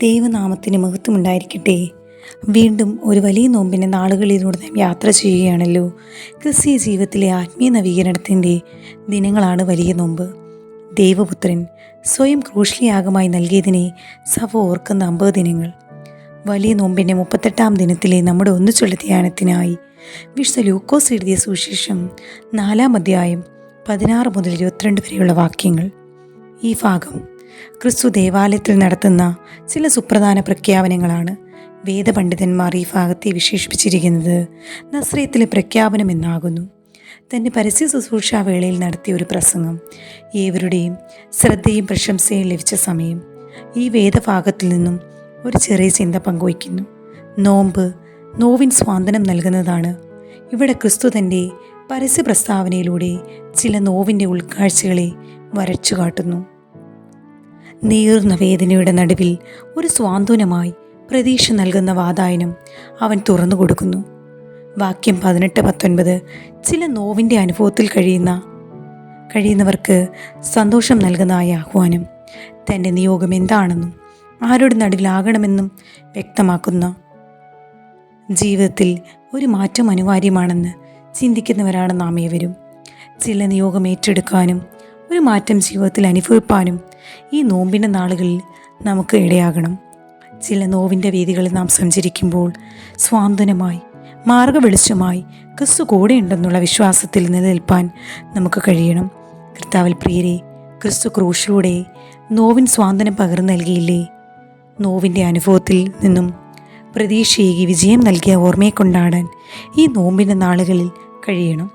ദൈവനാമത്തിന് മഹത്വമുണ്ടായിരിക്കട്ടെ. വീണ്ടും ഒരു വലിയ നോമ്പിൻ്റെ നാളുകളിലൂടെ നാം യാത്ര ചെയ്യുകയാണല്ലോ. ക്രിസ്തീയ ജീവിതത്തിലെ ആത്മീയ നവീകരണത്തിൻ്റെ ദിനങ്ങളാണ് വലിയ നോമ്പ്. ദൈവപുത്രൻ സ്വയം ക്രൂശിലയാഗമായി നൽകിയതിനെ സഭ ഓർക്കുന്ന 50 ദിനങ്ങൾ. വലിയ നോമ്പിൻ്റെ 38-ാം ദിനത്തിലെ നമ്മുടെ ഒന്നിച്ചുള്ള ധ്യാനത്തിനായി വിശുദ്ധ ലൂക്കോസ് എഴുതിയ സുവിശേഷം 4-ാം അധ്യായം 16 മുതൽ 22 വരെയുള്ള വാക്യങ്ങൾ. ഈ ഭാഗം ക്രിസ്തു ദേവാലയത്തിൽ നടത്തുന്ന ചില സുപ്രധാന പ്രഖ്യാപനങ്ങളാണ്. വേദപണ്ഡിതന്മാർ ഈ ഭാഗത്തെ വിശേഷിപ്പിച്ചിരിക്കുന്നത് നസ്രയത്തിലെ പ്രഖ്യാപനം എന്നാകുന്നു. തൻ്റെ പരസ്യ ശുശ്രൂഷാ വേളയിൽ നടത്തിയ ഒരു പ്രസംഗം ഏവരുടെയും ശ്രദ്ധയും പ്രശംസയും ലഭിച്ച സമയം. ഈ വേദഭാഗത്തിൽ നിന്നും ഒരു ചെറിയ ചിന്ത പങ്കുവയ്ക്കുന്നു. നോവിൻ സ്വാന്തനം നൽകുന്നതാണ്. ഇവിടെ ക്രിസ്തു തൻ്റെ പരസ്യ പ്രസ്താവനയിലൂടെ ചില നോവിൻ്റെ ഉൾക്കാഴ്ചകളെ വരച്ചു കാട്ടുന്നു. നീറുന്ന വേദനയുടെ നടുവിൽ ഒരു സ്വാന്തനമായി പ്രതീക്ഷ നൽകുന്ന വാതായനം അവൻ തുറന്നു കൊടുക്കുന്നു. വാക്യം 18-19 ചില നോവിൻ്റെ അനുഭവത്തിൽ കഴിയുന്നവർക്ക് സന്തോഷം നൽകുന്നതായ ആഹ്വാനം. തൻ്റെ നിയോഗം എന്താണെന്നും ആരുടെ നടുവിലാകണമെന്നും വ്യക്തമാക്കുന്ന ജീവിതത്തിൽ ഒരു മാറ്റം അനിവാര്യമാണെന്ന് ചിന്തിക്കുന്നവരാണ് നാം ഏവരും. ചില നിയോഗം ഏറ്റെടുക്കാനും ഒരു മാറ്റം ജീവിതത്തിൽ അനുഭവിപ്പാനും ഈ നോമ്പിൻ്റെ നാളുകളിൽ നമുക്ക് ഇടയാകണം. ചില നോവിൻ്റെ വീതികളിൽ നാം സഞ്ചരിക്കുമ്പോൾ സ്വാന്തനമായി മാർഗവെളിച്ചമായി ക്രിസ്തു കൂടെയുണ്ടെന്നുള്ള വിശ്വാസത്തിൽ നിലനിൽപ്പാൻ നമുക്ക് കഴിയണം. കർത്താവിൽ പ്രിയരെ, ക്രിസ്തു ക്രൂശിലൂടെ നോവിൻ സ്വാന്തനം പകർന്നു നൽകിയില്ലേ? നോവിൻ്റെ അനുഭവത്തിൽ നിന്നും പ്രതീക്ഷയേകി വിജയം നൽകിയ ഓർമ്മയെ കൊണ്ടാടാൻ ഈ നോമ്പിൻ്റെ നാളുകളിൽ കഴിയണം.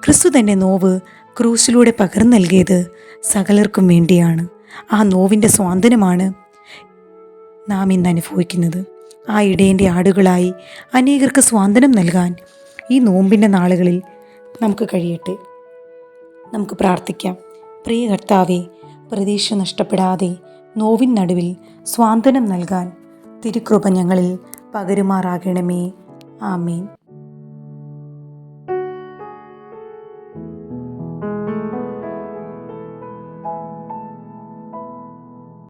ക്രിസ്തു തൻ്റെ നോവ് ക്രൂശിലൂടെ പകർന്നു നൽകിയത് സകലർക്കും വേണ്ടിയാണ്. ആ നോവിൻ്റെ സ്വാന്തനമാണ് നാം ഇന്ന് അനുഭവിക്കുന്നത്. ആ ഇടയൻ്റെ ആടുകളായി അനേകർക്ക് സ്വാന്തനം നൽകാൻ ഈ നോമ്പിൻ്റെ നാളുകളിൽ നമുക്ക് കഴിയട്ടെ. നമുക്ക് പ്രാർത്ഥിക്കാം. പ്രിയ കർത്താവേ, പ്രതീക്ഷ നഷ്ടപ്പെടാതെ നോവിൻ നടുവിൽ സ്വാന്തനം നൽകാൻ തിരുകൃപ ഞങ്ങളിൽ പകരുമാറാകണമേ. ആമേൻ.